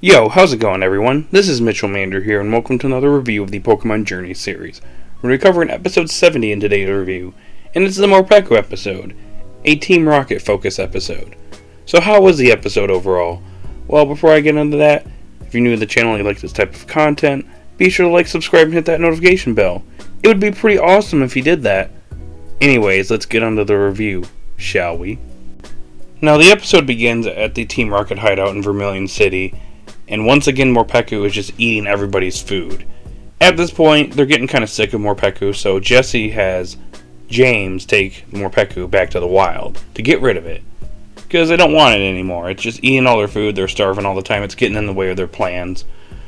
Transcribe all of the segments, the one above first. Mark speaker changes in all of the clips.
Speaker 1: Yo, how's it going, everyone? This is Mitchell Mander here, and welcome to another review of the Pokemon Journey series. We're going to be covering episode 70 in today's review, and it's the Morpeko episode, a Team Rocket focus episode. So how was the episode overall? Well, before I get into that, if you're new to the channel and you like this type of content, be sure to like, subscribe, and hit that notification bell. It would be pretty awesome if you did that. Anyways, let's get on to the review, shall we? Now, the episode begins at the Team Rocket hideout in Vermilion City, and once again Morpeko is just eating everybody's food. At this point, they're getting kind of sick of Morpeko, so Jesse has James take Morpeko back to the wild to get rid of it. Because they don't want it anymore. It's just eating all their food, they're starving all the time, it's getting in the way of their plans.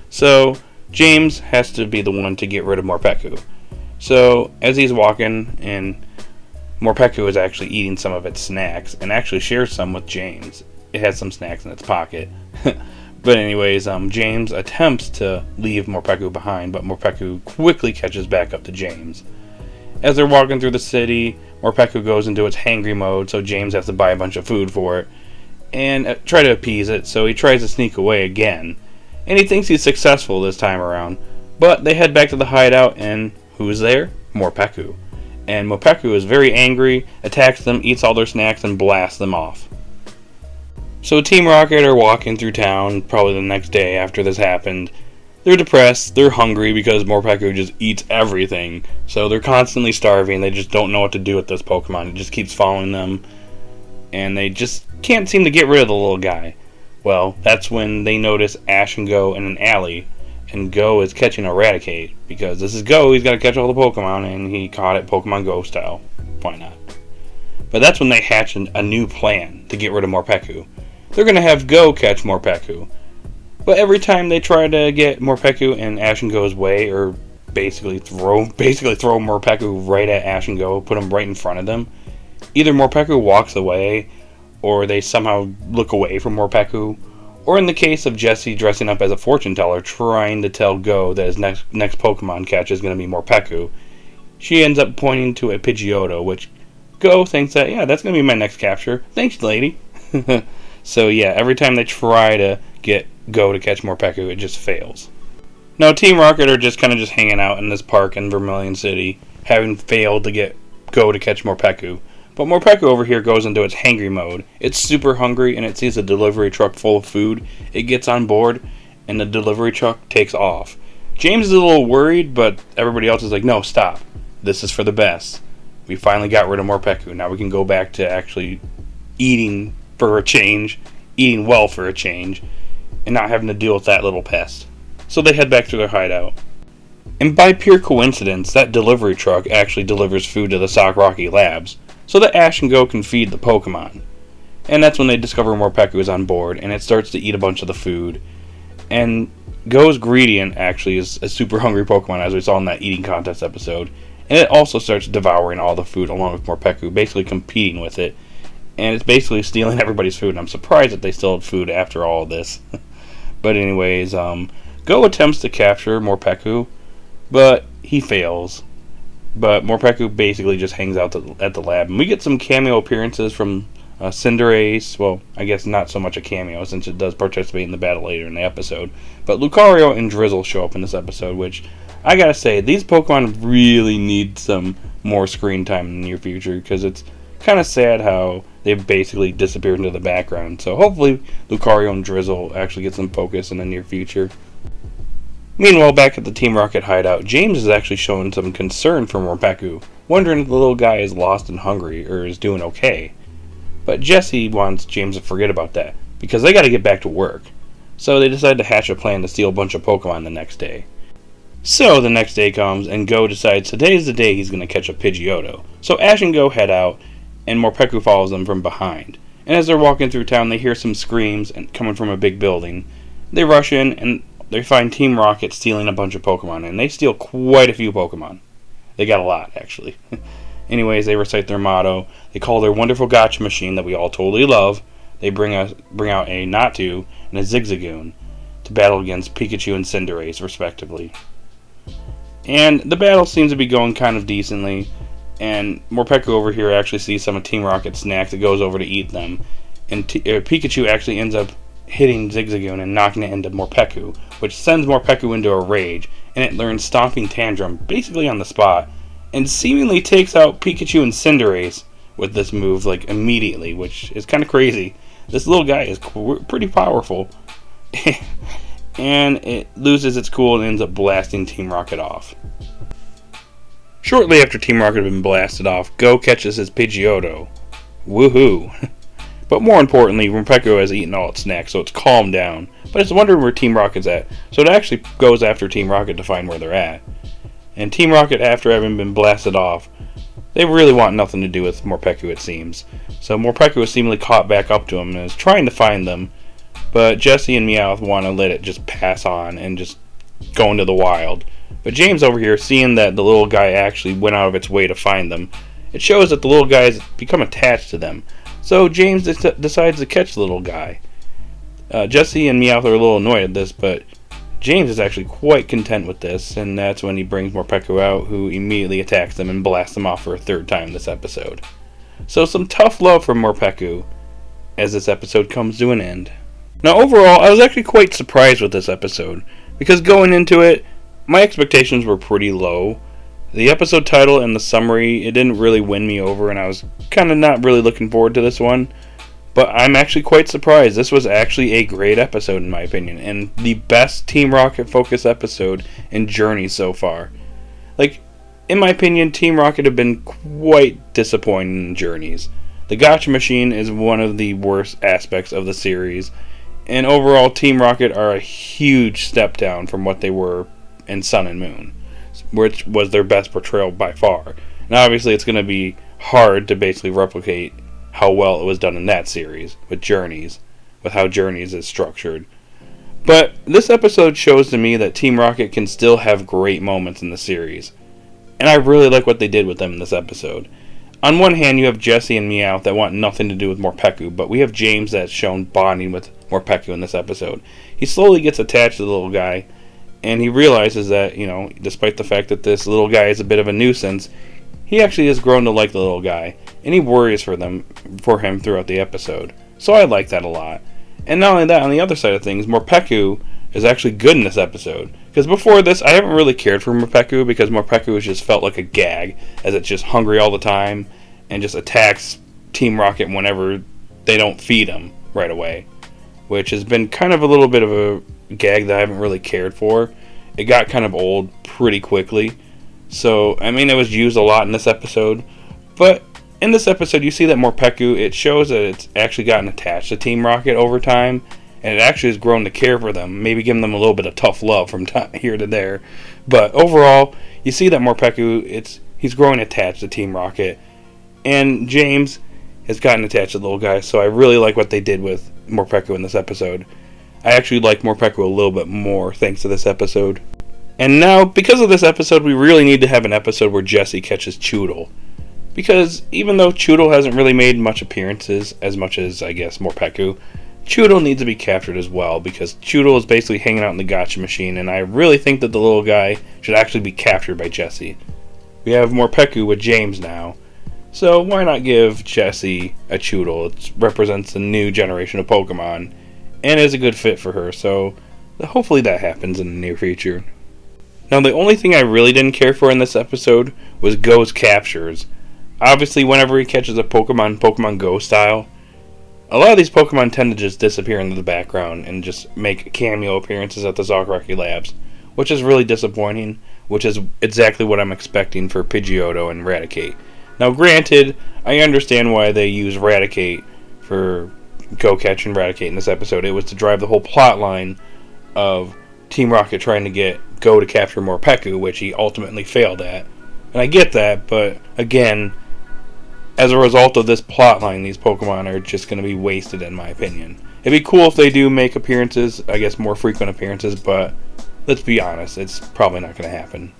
Speaker 1: So, James has to be the one to get rid of Morpeko. So, as he's walking, and Morpeko is actually eating some of its snacks, and actually shares some with James. It has some snacks in its pocket. But anyways, James attempts to leave Morpeko behind, but Morpeko quickly catches back up to James. As they're walking through the city, Morpeko goes into its hangry mode, so James has to buy a bunch of food for it, and try to appease it, so he tries to sneak away again. And he thinks he's successful this time around, but they head back to the hideout, and who's there? Morpeko. And Morpeko is very angry, attacks them, eats all their snacks, and blasts them off. So Team Rocket are walking through town, probably the next day after this happened. They're depressed, they're hungry because Morpeko just eats everything. So they're constantly starving, they just don't know what to do with this Pokemon. It just keeps following them, and they just can't seem to get rid of the little guy. Well, that's when they notice Ash and Go in an alley, and Go is catching Eradicate, because this is Go, he's got to catch all the Pokemon, and he caught it Pokemon Go style. Why not? But that's when they hatch a new plan to get rid of Morpeko. They're going to have Go catch Morpeko. But every time they try to get Morpeko in Ash and Go's way, or basically throw Morpeko right at Ash and Go, put him right in front of them, either Morpeko walks away, or they somehow look away from Morpeko, or in the case of Jesse dressing up as a fortune teller, trying to tell Go that his next Pokemon catch is going to be Morpeko, she ends up pointing to a Pidgeotto, which Go thinks that, yeah, that's going to be my next capture. Thanks, lady. So yeah, every time they try to get Go to catch Morpeko, it just fails. Now Team Rocket are just hanging out in this park in Vermilion City, having failed to get Go to catch Morpeko. But Morpeko over here goes into its hangry mode. It's super hungry and it sees a delivery truck full of food. It gets on board and the delivery truck takes off. James is a little worried, but everybody else is like, no, stop. This is for the best. We finally got rid of Morpeko. Now we can go back to actually eating for a change, eating well for a change, and not having to deal with that little pest. So they head back to their hideout. And by pure coincidence, that delivery truck actually delivers food to the Sock Rocky Labs, so that Ash and Go can feed the Pokemon. And that's when they discover Morpeko is on board, and it starts to eat a bunch of the food. And Go's Greedient actually is a super hungry Pokemon, as we saw in that eating contest episode. And it also starts devouring all the food along with Morpeko, basically competing with it. And it's basically stealing everybody's food, and I'm surprised that they still have food after all of this. But anyways, Go attempts to capture Morpeko, but he fails. But Morpeko basically just hangs out at the lab. And we get some cameo appearances from Cinderace. Well, I guess not so much a cameo, since it does participate in the battle later in the episode. But Lucario and Drizzle show up in this episode, which, I gotta say, these Pokemon really need some more screen time in the near future, because it's kind of sad how they've basically disappeared into the background. So hopefully Lucario and Drizzle actually get some focus in the near future. Meanwhile, back at the Team Rocket hideout, James is actually showing some concern for Morpeko, wondering if the little guy is lost and hungry or is doing okay. But Jesse wants James to forget about that, because they gotta get back to work. So they decide to hatch a plan to steal a bunch of Pokemon the next day. So the next day comes, and Go decides today's the day he's gonna catch a Pidgeotto. So Ash and Go head out, and Morpeko follows them from behind. And as they're walking through town, they hear some screams coming from a big building. They rush in, and they find Team Rocket stealing a bunch of Pokemon, and they steal quite a few Pokemon. They got a lot, actually. Anyways, they recite their motto. They call their wonderful gotcha machine that we all totally love. They bring out a Natu and a Zigzagoon to battle against Pikachu and Cinderace, respectively. And the battle seems to be going kind of decently. And Morpeko over here actually sees some of Team Rocket's snacks and goes over to eat them. And Pikachu actually ends up hitting Zigzagoon and knocking it into Morpeko, which sends Morpeko into a rage, and it learns Stomping Tantrum basically on the spot, and seemingly takes out Pikachu and Cinderace with this move like immediately, which is kind of crazy. This little guy is pretty powerful. And it loses its cool and ends up blasting Team Rocket off. Shortly after Team Rocket had been blasted off, Go catches his Pidgeotto. Woohoo! But more importantly, Morpeko has eaten all its snacks, so it's calmed down. But it's wondering where Team Rocket's at, so it actually goes after Team Rocket to find where they're at. And Team Rocket, after having been blasted off, they really want nothing to do with Morpeko, it seems. So Morpeko is seemingly caught back up to him and is trying to find them, but Jessie and Meowth want to let it just pass on and just go into the wild. But James over here, seeing that the little guy actually went out of its way to find them, it shows that the little guy has become attached to them. So James decides to catch the little guy. Jessie and Meowth are a little annoyed at this, but James is actually quite content with this, and that's when he brings Morpeko out, who immediately attacks them and blasts them off for a third time this episode. So some tough love from Morpeko as this episode comes to an end. Now overall, I was actually quite surprised with this episode, because going into it, my expectations were pretty low. The episode title and the summary, it didn't really win me over, and I was kind of not really looking forward to this one. But I'm actually quite surprised. This was actually a great episode in my opinion, and the best Team Rocket focus episode in Journey so far. Like, in my opinion, Team Rocket have been quite disappointing in Journeys. The Gotcha Machine is one of the worst aspects of the series, and overall Team Rocket are a huge step down from what they were in Sun and Moon, which was their best portrayal by far. And obviously it's going to be hard to basically replicate how well it was done in that series with Journeys, with how Journeys is structured. But this episode shows to me that Team Rocket can still have great moments in the series, and I really like what they did with them in this episode. On one hand, you have Jessie and Meowth that want nothing to do with Morpeko, but we have James that's shown bonding with Morpeko in this episode. He slowly gets attached to the little guy, and he realizes that, despite the fact that this little guy is a bit of a nuisance, he actually has grown to like the little guy, and he worries for him throughout the episode. So I like that a lot. And not only that, on the other side of things, Morpeko is actually good in this episode. Because before this, I haven't really cared for Morpeko, because Morpeko has just felt like a gag, as it's just hungry all the time, and just attacks Team Rocket whenever they don't feed him right away. Which has been kind of a little bit of a gag that I haven't really cared for. It got kind of old pretty quickly. So, it was used a lot in this episode. But in this episode, you see that Morpeko, it shows that it's actually gotten attached to Team Rocket over time. And it actually has grown to care for them. Maybe giving them a little bit of tough love from here to there. But overall, you see that Morpeko, he's growing attached to Team Rocket. And James has gotten attached to the little guy. So I really like what they did with Morpeko in this episode. I actually like Morpeko a little bit more thanks to this episode. And now, because of this episode, we really need to have an episode where Jessie catches Choodle. Because even though Choodle hasn't really made much appearances, as much as, I guess, Morpeko, Choodle needs to be captured as well, because Choodle is basically hanging out in the Gotcha Machine, and I really think that the little guy should actually be captured by Jessie. We have Morpeko with James now, so why not give Jessie a Choodle? It represents a new generation of Pokemon, and is a good fit for her, so hopefully that happens in the near future. Now, the only thing I really didn't care for in this episode was Go's captures. Obviously, whenever he catches a Pokemon Go style, a lot of these Pokemon tend to just disappear into the background and just make cameo appearances at the Zocrocky Labs, which is really disappointing, which is exactly what I'm expecting for Pidgeotto and Raticate. Now, granted, I understand why they use Raticate for Go Catch and Raticate in this episode. It was to drive the whole plot line of Team Rocket trying to get Go to capture Morpeko, which he ultimately failed at. And I get that, but again, as a result of this plotline, these Pokemon are just going to be wasted in my opinion. It'd be cool if they do make appearances, I guess more frequent appearances, but let's be honest, it's probably not going to happen.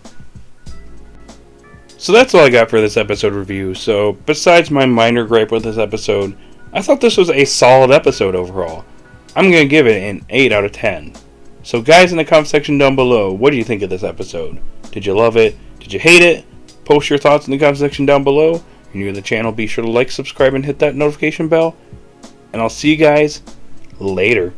Speaker 1: So that's all I got for this episode review. So besides my minor gripe with this episode, I thought this was a solid episode overall. I'm going to give it an 8 out of 10. So guys, in the comment section down below, what do you think of this episode? Did you love it? Did you hate it? Post your thoughts in the comment section down below. If you're new to the channel, be sure to like, subscribe, and hit that notification bell. And I'll see you guys later.